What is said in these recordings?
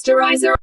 Masterizer.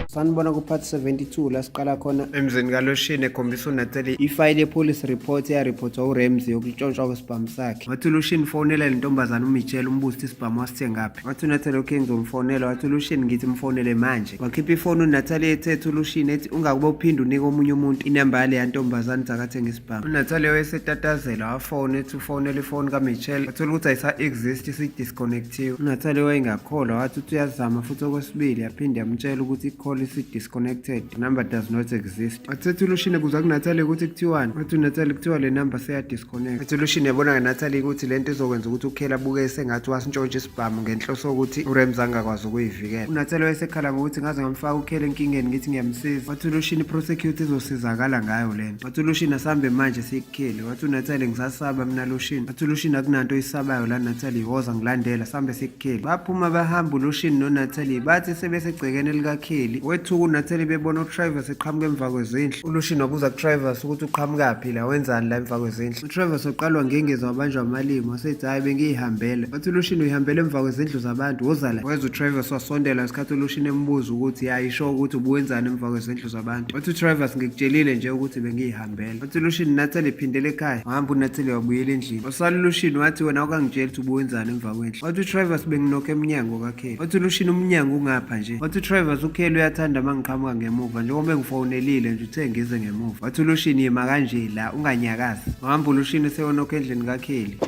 Sanibona kuphathi 72 la siqala khona emzini kaLoshini ekhombisa uNatali ifile yepolice report eyariphotwa uRamsey yokutshontshwa kwesibhamu sakhe. wathi uLoshini fonela le ntombazana uMichelle umbuzo ukuthi isibhamu wasithengaphi. Wathi uNatali okay ngizomfonela. Wathi uLoshini ngithi mfonele manje. Wakhipha ifoni uNatali ethethe uLoshini ethi ungakube uphinde unike omunye umuntu inamba yale yantombazana zakathenga isibhamu. uNatali wayesetatazela wafona ethi ufonela ifoni kaMichelle wathola ukuthi ayisa-exist isi-disconnectiwe. uNatali wayengakholwa wathi uthi uyazama futhi okwesibili yaphinde yamtshela ukuthi i-call isi-disconnected, the number does not exist. Wathi uLoshini kuza kuNatali ukuthi kuthiwani. Wathi uNatali kuthiwa le number seya-disconnect. Wathi uLoshini yabona kaNatali ukuthi lento izokwenza ukuthi uKhela abuke sengathi wasintshontsha isibhamu ngenhloso yokuthi uRamsey angakwazi ukuyivikela. uNatali wayesekhala ngokuthi ngaze ngamfaka uKhela enkingeni ngithi ngiyamsiza. Wathi uLoshini i-prosecutor izosizakala ngayo lento. Wathi uLoshini asambe manje sikukhele. Wathi uNatali ngisasaba mina Loshini. Wathi uLoshini akunanto oyisabayo la Natali woza ngilandela sambe sikukhele. Baphuma bahamba uLoshini noNatali bathi sebesegcekeni likaKheli. Wethuka uNatali bebona uTravis eqhamuka emva kwezindlu. uLoshini wabuza kuTravis ukuthi uqhamukaphi la wenzani la emva kwezindlu. uTravis oqalwa ngengeza wabanjwa amalimi wasethi hayi bengiyihambele. Wathi uLoshini uyihambele emva kwezindlu zabantu woza la. Weza uTravis wasondela ngesikhathi uLoshini embuza ukuthi yayisho ukuthi ubuwenzani emva kwezindlu zabantu. Wathi uTravis ngikutshelile nje ukuthi bengiyihambele. Wathi uLoshini Natali phindele ekhaya. Wahamba uNatali wabuyela endlini. Wasala uLoshini wathi wena awukangitsheli ukuthi ubuwenzani emva kwendlu. Wathi uTravis benginokho emnyango kaKheli. Wathi uLoshini umnyango ungapha nje. Wathi uTravis uKheli uyathanda mangiqhamuka ngemuva njengoba engifonelile nje uthe ngize ngemuva. Wathi uLoshini yima kanje la unganyakazi. Wahamba uLoshini sewonokho endlini kaKheli.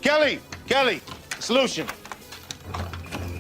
Kelly, solution.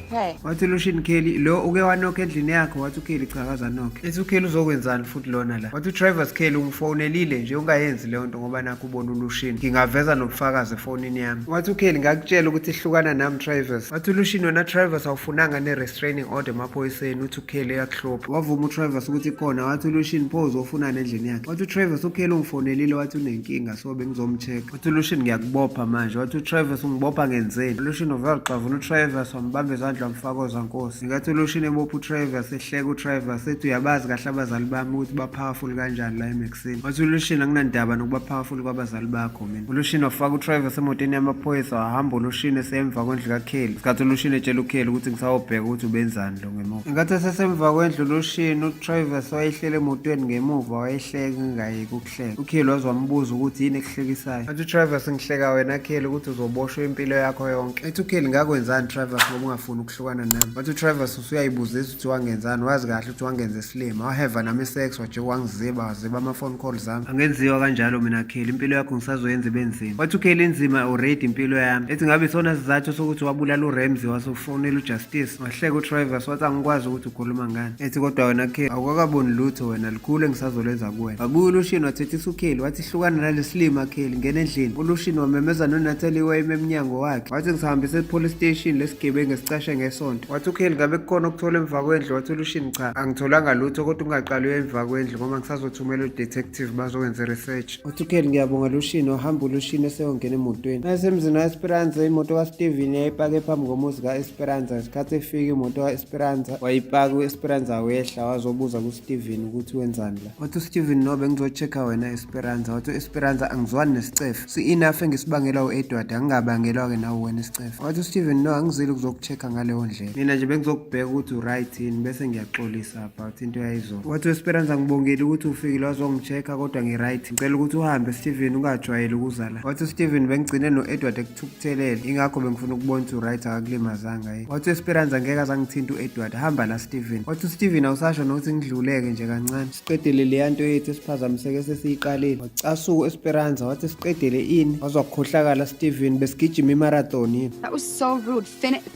Hey. Wathi uLoshini Kheli lo uke wanokho endlini yakho. Wathi uKheli cha akazanokho. Ethi uKheli uzokwenzani futhi lona la. Wathi uTravis Kheli ungifonelile nje ungayenzi leyo nto ngoba nakho ubona uLoshini ngingaveza nobufakazi efonini yami. Wathi uKheli ngakutshela ukuthi ihlukana nami Travis. Wathi uLoshini wena Travis awufunanga ne-restraining order emaphoyiseni uthi uKheli uyakuhlupha. Wavuma uTravis ukuthi khona. Wathi uLoshini pho uzofunana endlini yakhe. Wathi uTravis uKheli ungifonelile wathi unenkinga so bengizomcheck. Wathi uLoshini ngiyakubopha manje. Wathi uTravis ungibopha ngenzeni. uLoshini uvela xavuna uTravis wambamba ezandla wamfakoza Nkosi. Ngathi uLoshini ebopha uTravis ehleka uTravis ethi uyabazi kahle abazali bami ukuthi ba-powerful kanjani la eMexini. Wathi uLoshini akunandaba nokuba powerful kwabazali bakho mina. uLoshini wafaka uTravis emotweni yamaphoyisa wahamba uLoshini esemva kwendlu kaKheli. Ngesikhathi uLoshini etshela uKheli ukuthi ngisawubheka ukuthi ubenzani lo ngemuva. Ngenkathi esesemva kwendlu uLoshini uTravis wayehlele emotweni ngemuva wayehleka ngingayeki ukuhleka. uKheli waze wambuza ukuthi yini ekuhlekisayo. Wathi uTravis ngihleka wena Kheli ukuthi uzoboshwa impilo yakho yonke. Ethi uKheli ngakwenzani Travis ngoba ungafuni ukuhlukana nami. Wathi uTravis usuyayibuzisa ukuthi wangenzani wazi kahle ukuthi wangenza isilima waheva nami sex waje wangiziba waziba ama-phone calls zami. Angenziwa kanjalo mina Kheli impilo yakho ngisazoyenza ibenzima. Wathi uKheli inzima already impilo yami. Ethi ngabe isona sizathu sokuthi wabulala uRamsey wasufonela uJustice. Wahleka uTravis wathi angikwazi ukuthi ukhuluma ngani. Ethi kodwa wena Kheli awukakaboni lutho wena likhulu engisazolenza kuwena. Wabuya uLoshini wathethisa uKheli wathi hlukana nalesilima Kheli ngene endlini. uLoshini wamemeza noNatali wayeme emnyango wakhe. Wathi ngisahambise e-police station lesigebengu esicashe ngesonto. Wathi uKheli ngabe kukhona okuthola emva kwendlu. Wathi uLoshini cha angitholanga lutho kodwa ungaqali uye emva kwendlu ngoba ngisazothumela udetective bazokwenza research. Wathi uKheli ngiyabonga Loshini wahamba uLoshini eseyongena emotweni. Nasemzini kaEsperanza imoto kaSteven yayipake phambi komuzi kaEsperanza. Isikhathi efika imoto kaEsperanza wayipaka uEsperanza wehla wazobuza kuSteven ukuthi wenzani la. Wathi uSteven no bengizochecka wena Esperanza. Wathi uEsperanza angizwani nesicefe si-enough engisibangela u-Edward angingabangelwa-ke nawe wena isicefe. Wathi uSteven no angizile ukuzokuchecka ngaleyo ndlela mina nje bengizokubheka ukuthi u-right yini bese ngiyaxolisa about into yayizona. Wathi uEsperanza ngibongile ukuthi ufikile wazongichecka kodwa ngi-right ngicela ukuthi uhambe Steven ungajwayeli ukuza la. Wathi uSteven bengigcine no-Edward ekuthukuthelele ingakho bengifuna ukubona ukuthi u-right akakulimazanga yini. Wathi uEsperanza ngeke azangithinta u-Edward hamba la Steven. Wathi uSteven awusasho nokuthi ngidluleke nje kancane siqedele leya nto yethu esiphazamiseke sesiyiqalile. Wacasuka uEsperanza wathi siqedele ini wazwakukhohlakala Steven besigijima imarathon yini. That was so rude.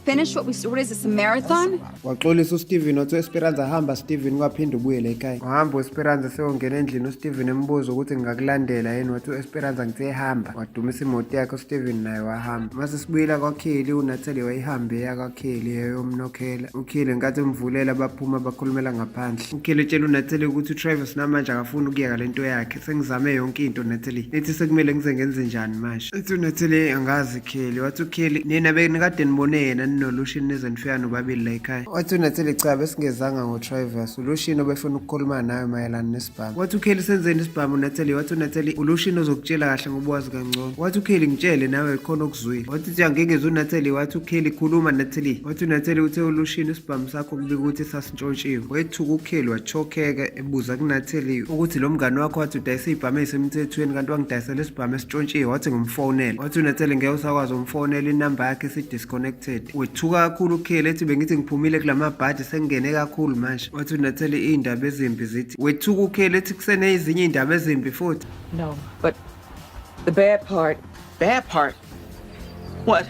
Finish what is this, a marathon? Waxolisa uSteven wathi uEsperanza hamba Steven kwaphinda ubuyele ekhaya. Wahamba uEsperanza seyongena endlini uSteven embuza ukuthi ngingakulandela yini. Wathi uEsperanza ngithe hamba wadumisa imoto yakhe uSteven naye wahamba. Mase sibuyela kwaKheli uNatali wayihambe yakwaKheli eyomnokhela. uKheli ngenkathi emvulela baphuma bakhulumela ngaphandle. uKheli etshela uNatali ukuthi uTravis namanje akafuni ukuyeka lento yakhe sengizame yonke into Natali. Ethi sekumele ngenze njani manje. Ethi uNatali angazi Kheli. Wathi uKheli nina benikade nibone yena ninoLoshini uLucian nize nifika nobabili la ekhaya. Wathi uNatali cha besingezanga ngoTrivers, uLucian obefuna ukukhuluma nawe mayelana nesibhamu. Wathi uKelly senzeni isibhamu uNatali? Wathi uNatali uLucian ozokutshela kahle ngoba wazi kangcono. Wathi uKelly ngitshele nawe khona okuzwile. Wathi angeke uNatali. Wathi uKelly khuluma Natali. Wathi uNatali uthe uLucian isibhamu sakho kubika ukuthi sasintshontshiwe. Wethuka uKelly wachokeka ebuza kuNatali ukuthi lo mngane wakho wathi udayisa ibhamu ezisemthethweni kanti wangidayisela isibhamu esintshontshiwe. Wathi ngimfonele. Wathi uNatali ngeke usakwazi umfonela, inamba yakhe isi-disconnected. Wethuka kakhulu uKelly ethi bengithi ngiphumile kulamabhadi sengingene kakhulu manje. Wathi uNatali iy'ndaba ezimbi zithi. Wethuka uKelly ethi kusene ezinye iy'ndaba ezimbi futhi. No, but the bad part. Bad part? What?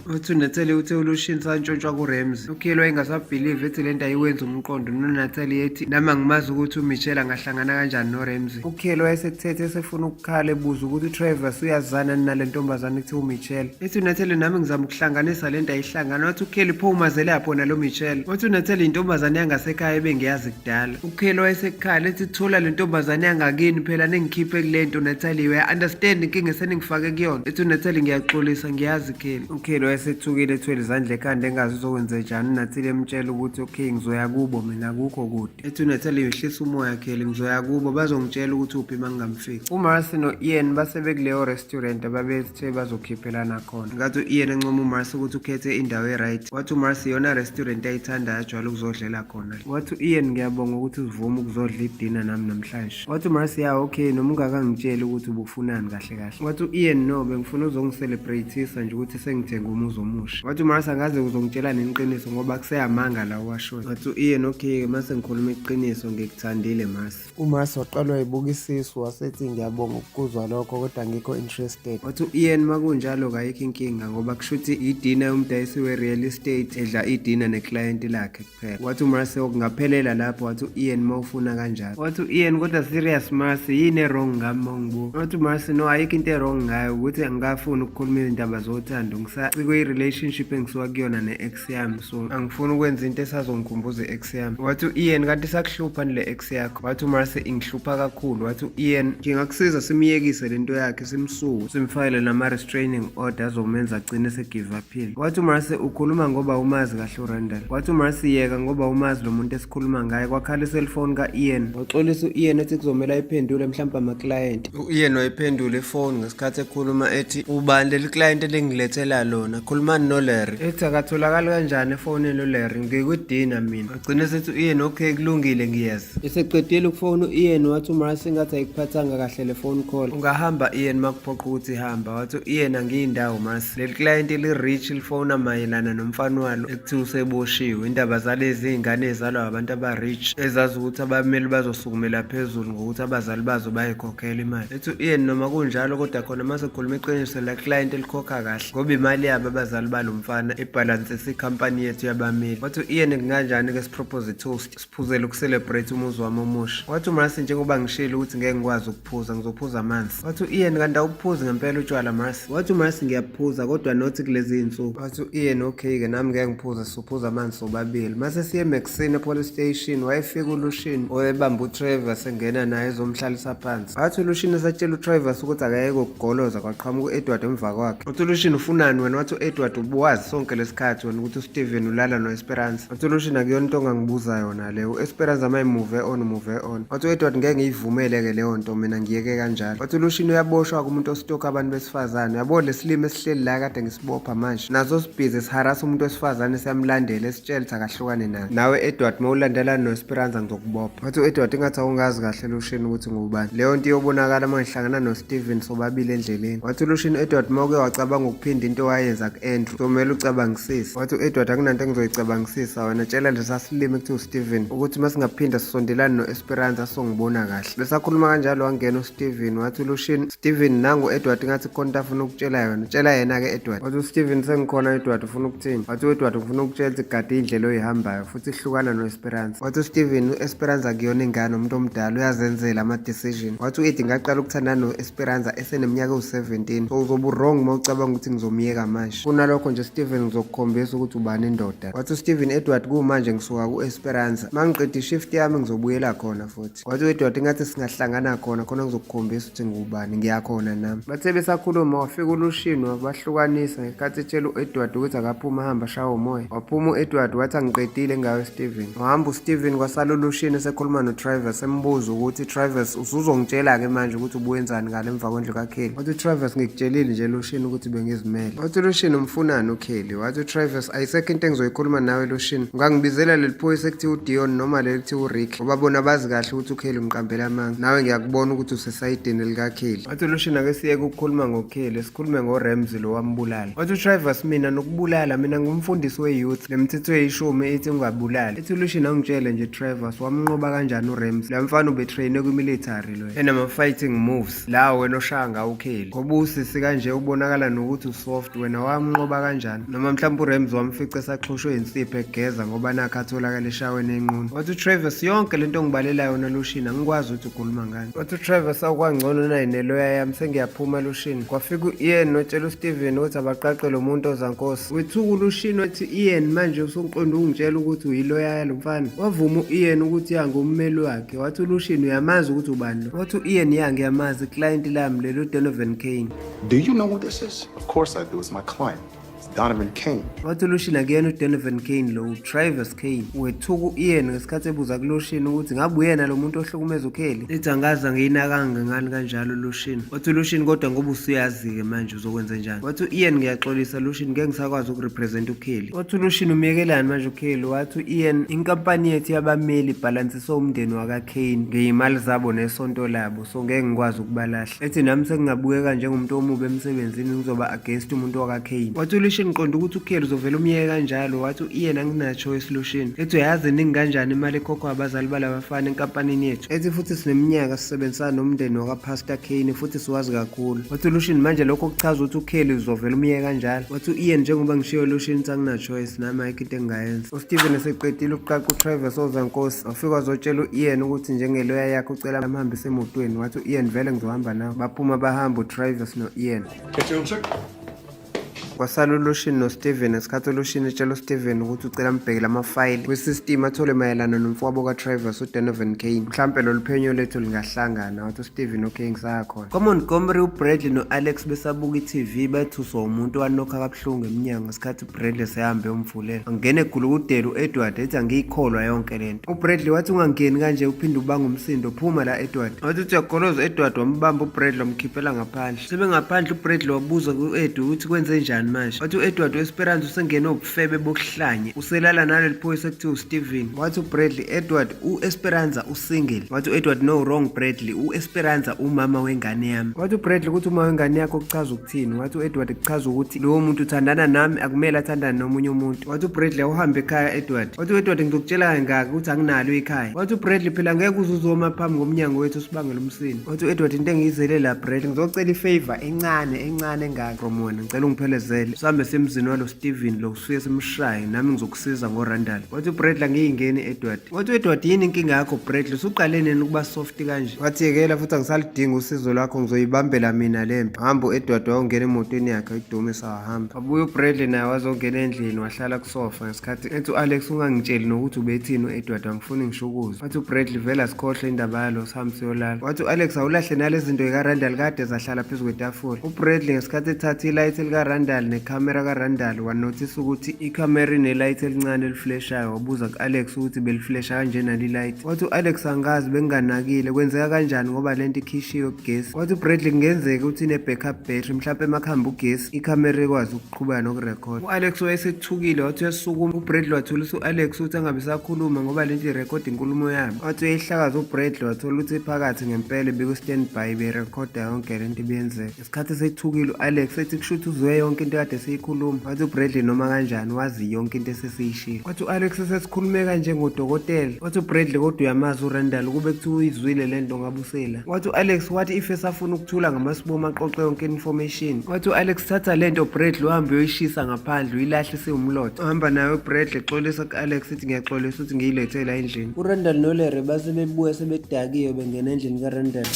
Wathi uNatali uthe uLucian santshontshwa kuRamsey. uKelly wayengasabhilive ethi lento ayiwenza umqondo. noNatali ethi nama ngimazi ukuthi uMichelle angahlangana kanjani noRamsey. uKelly wayesethethe esefuna ukukhala ebuza ukuthi uTrivers uyazana nale ntombazane ekuthiwa uMichelle. ethi uNatali nami ngizama ukuhlanganisa lento ayihlangana. Wathi uKelly pho umazele yapho nalo Michelle. Wathi uNatali intombazane yangasekhaya ebengiyazi kudala. uKelly wayesekhala ethi thola le ntombazane yangakini phela nengikhiphe kulento Natali, uya-understand inkinga eseningifake kuyona. ethi uNatali ngiyaxolisa ngiyazi Kelly. uKelly wayesethukile ethwele izandla ekhanda engazi uzokwenza njani. uNatali emtshela ukuthi okay ngizoya kubo mina akukho kude. ethi uNatali yehlisa umoya Kelly, ngizoya kubo bazongitshela ukuthi uphi uma ngingamfici. uMarcy no-Ian basebekuleyo restaurant ababethe bazokhiphelana khona. ngathi u-Ian encoma uMarcy ukuthi ukhethe indawo e-right. wathi uMarcy iyona restaurant ayithandayo ajwayele ukuzodlela khona. wathi u-Ian ngiyabonga ukuthi uzivume ukuzodla idina nami namhlanje. wathi uMarcy ya okay noma ungakangitsheli ukuthi ubufunani kahle kahle. wathi u-Ian no bengifuna uzongiselebrate-isa nje ukuthi sengithenga umuzi omusha. wathi uMarcy angaze uzongitshela neqiniso ngoba kuseyamanga la washoyo. wathi u-Ian okay mase ngikhuluma iqiniso ngikuthandile Marcy. uMarcy waqala wayibuka isisu wasethi ngiyabonga ukuzwa lokho kodwa ngikho interested. wathi u-Ian makunjalo kayikho inkinga ngoba kushuthi idina yomdayisi we-real estate edla idina neclient lakhe kuphela. wathi uMarcy okungaphelela lapho. wathi u-Ian mawufuna kanjalo. wathi u-Ian kodwa serious Marcy yini wrong ngami mangibuka. wathi uMarcy no ayikho into wrong ngayo ukuthi angikafuni ukukhuluma izindaba zothando ngisacikwe-relationship engisuka kuyona ne-ex yami so angifuni ukwenza into esazongikhumbuza i-ex yami. wathi u-Ian kanti sakuhlupha nile ex yakho. wathi uMarcy ingihlupha kakhulu. wathi u-Ian ngingakusiza simyekise lento yakhe simsuku simfayele nama-restraining order azomenza agcine se-give uphile. wathi uMarcy ukhuluma ngoba umazi kahle uRandall. wathi uMarcy yeka ngoba umazi lo muntu esikhuluma ngaye. kwakhala iselfoni ka-Ian waxolisa u-Ian ethi kuzomela ayiphendule mhlawumbe ama-client. u-Ian wayiphendula ifoni ngesikhathi ekhuluma ethi ubani leli client elingilethela lona khulumani noLarry. ethi akatholakali kanjani efonini uLarry ngikwidina mina. wagcina sethi u-Ian okay kulungile ngiyeza. eseqedile ukufona u-Ian wathi uMarcy ngathi ayikuphathanga kahle le phone call. ungahamba Ian makuphoqa ukuthi hamba. wathi u-Ian angiyindawo Marcy leli client li-rich lifona mayelana nomfana walo ekuthiwa useboshiwe. indaba zalezi iy'ngane ezalwa abantu aba-rich ezazi ukuthi abameli bazosukumela phezulu ngokuthi abazali bazo bayikhokhela imali. ethi u-Ian noma kunjalo kodwa khona mase khuluma iqiniso la client elikhokha kahle ngoba imali yabo abazali balo mfana ibhalansisa ikhampani yethu yabameli. wathi u-Ian kunganjani-ke sipropose i-toast siphuzele ukucelebrate umuzi wami omusha. wathi uMarcy njengoba ngishilo ukuthi ngeke ngikwazi ukuphuza ngizophuza amanzi. wathi u-Ian kanti awuphuzi ngempela utshwala Marcy. wathi uMarcy ngiyaphuza kodwa nothi kulezi iy'nsuku. wathi u-Ian okay-ke nami ngeke ngiphuza siphuza amanzi sobabili. mase siye eMaxine police station wayefika uLucian owebamba uTrivers engena naye ezomhlalisa phansi. wathi uLucian esatshela uTrivers ukuthi akayeke ukugoloza kwaqhamuka u-Edward emva kwakhe. wathi uLucian ufunani wena? wathi u-Edward ubuwazi sonke lesikhathi wena ukuthi uSteven ulala no-Esperance. wathi uLucian akuyona into ongangibuza yona leyo. u-Esperance amayi-move on. wathi u-Edward ngeke ngiyivumele-ke leyo nto mina ngiyeke kanjalo. wathi uLucian uyaboshwa kumuntu ositoka abantu besifazane. yabo lesilimo esihleli la kade ngisibopha manje naso sibhizi siharasa umuntu wesifazane siyamlandela esitshela ukuthi akahlukane naye. nawe Edward mawulandelana no-Esperance ngizokubopha. wathi u-Edward ingathi awungazi kahle Lucian ukuthi ngubani. leyo nto iyobonakala uma ngihlangana noSteven sobabili endleleni. wathi uLucian Edward mawuke wacabanga ukuphinda into wayenza ku-Andrew kumele ucabangisise. wathi u-Edward akunanto engizoyicabangisisa wena tshela nje sasilime ekuthiwa uSteven ukuthi uma singaphinda sisondelane no-Esperance asongibona kahle. besakhuluma kanjalo wangena uSteven. wathi uLucian Steven nangu u-Edward ngathi khona into afuna ukutshela yona tshela yena-ke Edward. wathi uSteven sengikhona Edward ufuna ukuthini? wathi u-Edward ngifuna ukutshela ukuthi gade indlela oyihambayo futhi ihlukana no-Esperance. wathi uSteven u-Esperance akuyona ingane umuntu omdala uyazenzela ama-decision. wathi u-Edi ngaqala ukuthandana no-Esperance eseneminyaka ewu-17 so uzobe wrong uma ucabanga ukuthi ngizomyeka manje. fresh. Kunalokho nje Steven ngizokukhombisa ukuthi ubani indoda. Wathi Steven Edward kumanje ngisuka ku-Esperanza. Mangiqeda ishift yami ngizobuyela khona futhi. Wathi Edward ingathi singahlangana khona ngizokukhombisa ukuthi ngubani ngiyakhona nami. Bathe besakhuluma wafika uLushini wabahlukanisa ngekhathi etshela u-Edward ukuthi akaphuma ahamba shawo umoya. Waphuma u-Edward wathi angiqedile ngawe Steven. Wahamba uSteven kwasala uLushini esekhuluma noTravis embuza ukuthi Travis usuzongitshela-ke manje ukuthi ubuyenzani ngale emva kwendlu kaKelly. Wathi Travis ngikutshelile nje Lushini ukuthi bengizimele. Wathi Lushini umfunani uKelly. Wathi Travis ayisekho into engizoyikhuluma nawe Lushini. Ungangibizela leli phoyisa ekuthiwa uDion noma leli ekuthiwa uRick. Ngoba bona bazi kahle ukuthi uKelly umqambela amanga. Nawe ngiyakubona ukuthi usesayidini likaKelly. Wathi Lushini ake siyeke ukukhuluma ngoKelly sikhulume ngoRamsey lo wambulala. Wathi Travis mina nokubulala mina ngumfundisi we-youth lemithetho eyishumi ethi ungabulali. Ethi Lushini angitshele nje Travis wamnqoba kanjani uRamsey. La mfana ubetraine kumilitary lo. Enama-fighting moves lawo wena oshaya ngawo uKelly. Ngoba usisi kanje ubonakala nokuthi usoft wena wamnqoba kanjani. Noma mhlawumbe uRamsey wamfica esaxhoshwe insipho egeza ngoba nakho atholakala eshaweni enqunu. Wathi Travis yonke lento ngibalela yona Lushini angikwazi ukuthi ukhuluma ngani. Wathi Travis akwangcono naye neloya yami sengiyaphuma Lushini. Kwafika u-Ian notshela uSteven ukuthi abaqaqe lo muntu ozankosi. Wethuka uLushini wathi Ian manje usungiqonda ukungitshela ukuthi uyiloya yalo mfana. Wavuma u-Ian ukuthi yangummeli wakhe. Wathi uLushini uyamazi ukuthi ubani lo. Wathi u-Ian ngiyamazi client lami lelo Donovan Kane. Do you know who this is? Of course I do. It's my client. It's Donovan Kane. Wathi uLushini akuyena uDonovan Kane lo Travis Kane. Wethuka u-Ian ngesikhathi ebuza kuLushini ukuthi ngabe uyena lo muntu ohlukumeza uKelly. Ethi angazi ngiyinakanga ngani kanjalo Lushini. Wathi uLushini kodwa ngoba usuyazi-ke manje uzokwenza njani. Wathi u-Ian ngiyaxolisa Lushini ngeke ngisakwazi ukurepresent uKelly. Wathi uLushini umekelani manje uKelly. Wathi u-Ian inkampani yethu yabameli ibhalansiswe umndeni wakaKane ngeyimali zabo nesonto labo so ngeke ngikwazi ukubalahla. Ethi nami sengingabukeka njengomuntu omubi emsebenzini ngizoba against umuntu wakaKane. Wathi uLushini ngiqonda ukuthi uKelly uzovela umyeke kanjalo. Wathi u-Ian angina-choice Lushini. Ethi uyazi ningi kanjani imali ekhokhwa abazali balabafana enkampanini yethu. Ethi futhi sineminyaka sisebenzisana nomndeni wakapastor Kane futhi siwazi kakhulu. Wathi uLushini manje lokho kuchaza ukuthi uKelly uzovela umyeke kanjalo. Wathi u-Ian njengoba ngishiyo Lushini ukuthi angina-choice nami ayikho into engingayenza. uSteven eseqedile ukuqaqa uTravis ozankosi wafika wazotshela u-Ian ukuthi njengeloya yakhe ucela amhambise emotweni. Wathi u-Ian vele ngizohamba nawe. Baphuma bahamba uTravis no-Ian. Kwasala uLushini noSteven esikhathi uLushini etshela uSteven ukuthi ucela ambhekele amafayili kwisystem athole mayelana nomfowabo kaTravis uDonovan Kane. Mhlampe lolu phenyo lethu lingahlangana. Wathi uSteven okay ngisakhona. KwaMontgomery uBradley noAlex besabuka iTV bethuswa umuntu owanokha kabuhlungu emnyango ngesikhathi uBradley sehambe umvulela. Angene egulukudela uEdward ethi angiyikholwa yonke lento. uBradley wathi ungangeni kanje uphinde ubanga umsindo phuma la Edward. Wathi uyagoloza Edward wambamba uBradley wamkhiphela ngaphandle. Sebengaphandle uBradley wabuza ku-Ed ukuthi kwenze njani manje. Wathi u-Edward weSperance usengene ubufebe bokuhlanye uselala naleli phoyisa ekuthiwa uSteven. Wathi uBradley Edward u-Esperanza usingle. Wathi u-Edward no wrong Bradley u-Esperanza umama wengane yami. Wathi uBradley ukuthi uma wengane yakho kuchaza ukuthini. Wathi u-Edward kuchaza ukuthi lowo muntu uthandana nami akumele athandane nomunye umuntu. Wathi uBradley uhambe ekhaya Edward. Wathi u-Edward ngizokutshela ngaka ukuthi anginalo ikhaya. Wathi uBradley phela ngeke uzuzoma phambi ngomnyango wethu sibangele umsini. Wathi u-Edward into engiyizele la Bradley ngizocela ifavor encane engaka from wena ngicela ungiphelezele sihambe semzini walo Steven lo kusuke simshaye nami ngizokusiza ngoRandall. Wathi uBradley ngiyingeni Edward. Wathi uEdward yini inkinga yakho Bradley usuqale nini ukuba soft kanje. Wathi yekela futhi angisalidinga usizo lwakho ngizoyibambela mina lempi. Hamba uEdward wayongena emotweni yakhe idumisa wahamba. Wabuya uBradley naye wazongena endlini wahlala kusofa ngesikhathi ethi uAlex ungangitsheli nokuthi ubethini uEdward angifuni ngishukuze. Wathi uBradley vela sikhohle indaba yalo sihambe siyolala. Wathi uAlex awulahle nalezi zinto zikaRandall kade zahlala phezu kwetafula. uBradley ngesikhathi ethatha ilight likaRandall nekhamera kaRandall wanotice ukuthi ikhamera inelight elincane eliflashayo. Wabuza ku-Alex ukuthi beliflasha kanjena lilight. Wathi uAlex angazi benginganakile kwenzeka kanjani ngoba lento ikhishiwe kugesi. Wathi uBradley kungenzeka ukuthi ine-backup battery mhlawumbe emakhamba ugesi ikhamera ekwazi ukuqhubeka nokurekhoda. uAlex wayesethukile wathi uyasukuma. uBradley wathulisa u-Alex ukuthi angabe sakhuluma ngoba lento irekhoda inkulumo yabo. Wathi uyayihlakaza uBradley wathola ukuthi phakathi ngempela beku-standby berekhoda yonke lento ibiyenzeka. Ngesikhathi esethukile uAlex ethi kushuthi uzwe yonke into kade siyikhuluma. Wathi uBradley noma kanjani wazi yonke into esesiyishilo. Wathi uAlex sesikhulume kanje ngodokotela. Wathi uBradley kodwa uyamazi uRandall kube kuthiwa uyizwile lento ngabusela. Wathi uAlex wathi if esafuna ukuthula ngamasibomo aqoqe yonke information. Wathi uAlex thatha lento Bradley uhambe uyoyishisa ngaphandle uyilahle siwumlotha. Uhamba nayo uBradley xolisa ku-Alex ethi ngiyaxolisa ukuthi ngiyilethela endlini. uRandall noLarry base bebuya sebedakiwe bengena endlini kaRandall.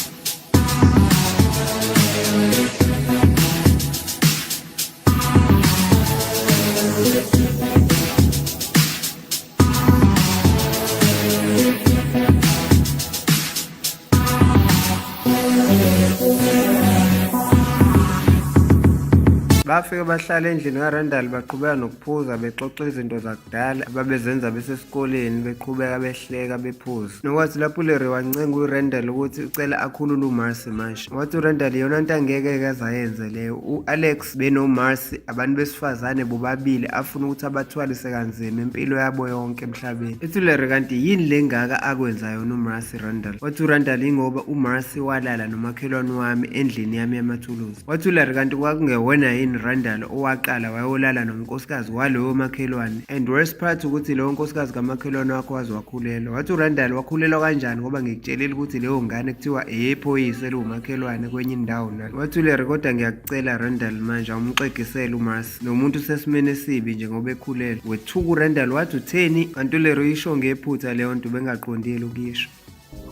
Bafike bahlala endlini kaRandall baqhubeka nokuphuza bexoxa izinto zakudala ababezenza besesikoleni beqhubeka behleka bephuza. Nokwathi lapho uLarry wancenga uRandall ukuthi ucela akhulule uMarcy manje. Wathi uRandall yona into angeke kazayenze leyo. U-Alex benoMarcy abantu besifazane bobabili afuna ukuthi abathwalise kanzima impilo yabo yonke emhlabeni. Ethi uLarry kanti yini lengaka akwenza yona uMarcy Randall. Wathi uRandall ingoba uMarcy walala nomakhelwane wami endlini yami yamathuluzi. Wathi uLarry kanti kwakungewona yini Randall owaqala wayolala nonkosikazi walowo makhelwane, and worst part ukuthi lowo nkosikazi kamakhelwane wakho waze wakhulelwa. Wathi uRandall wakhulelwa kanjani ngoba ngikutshelile ukuthi leyo ngane kuthiwa eyephoyisa elumakhelwane kwenye indawo nalo. Wathi uLarry kodwa ngiyakucela Randall manje awumxegisele uMarcy nomuntu sesimene esibi njengoba ekhulelwe. Wethuka uRandall wathi utheni kanti uLarry uyisho ngephutha leyo nto bengaqondile ukuyisho.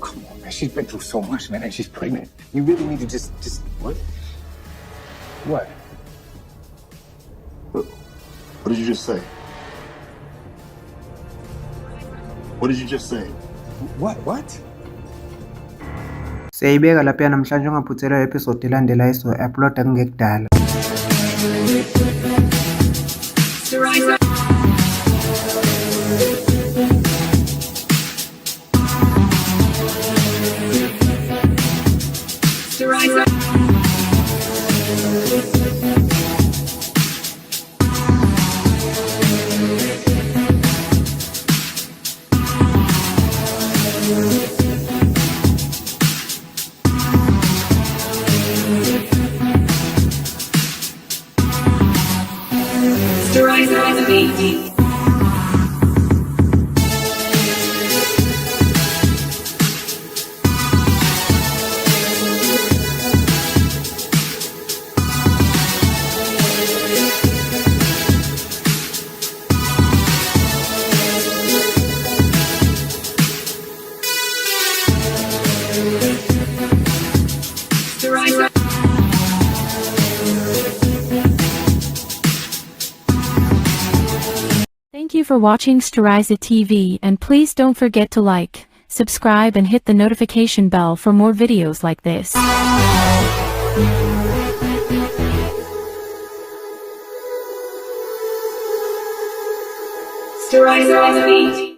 Come on, man. She's been through so much, man, and she's pregnant. You really need to just what? What? What did you just say? What did you just say? What? Siyayibeka lapha namhlanje ungaphuthelwa episode elandela iso-uploada kungekudala. Thank you for watching Storiza TV, and please don't forget to like, subscribe and hit the notification bell for more videos like this. Storiza TV.